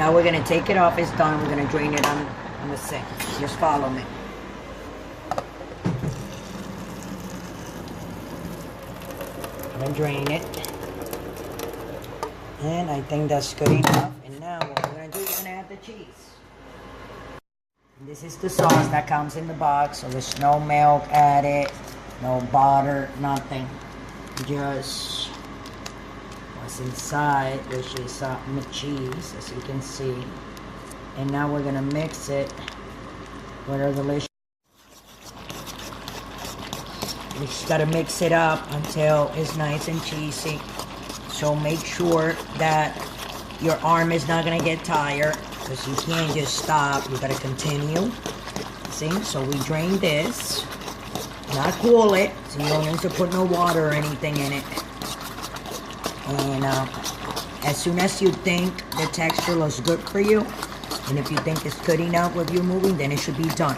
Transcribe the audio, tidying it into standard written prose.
Now we're gonna take it off. It's done. We're gonna drain it on the sink. Just follow me. I'm gonna drain it. And I think that's good enough. And now what we're gonna do, we're gonna add the cheese. And this is the sauce that comes in the box. So there's no milk added, no butter, nothing. Just what's inside, which is cheese, as you can see. And now we're gonna mix it with our delicious. You just gotta mix it up until it's nice and cheesy. So make sure that your arm is not gonna get tired, because you can't just stop. You gotta continue. See? So we drain this, not cool it, so you don't need to put no water or anything in it. And as soon as you think the texture looks good for you, and if you think it's good enough with you moving, then it should be done.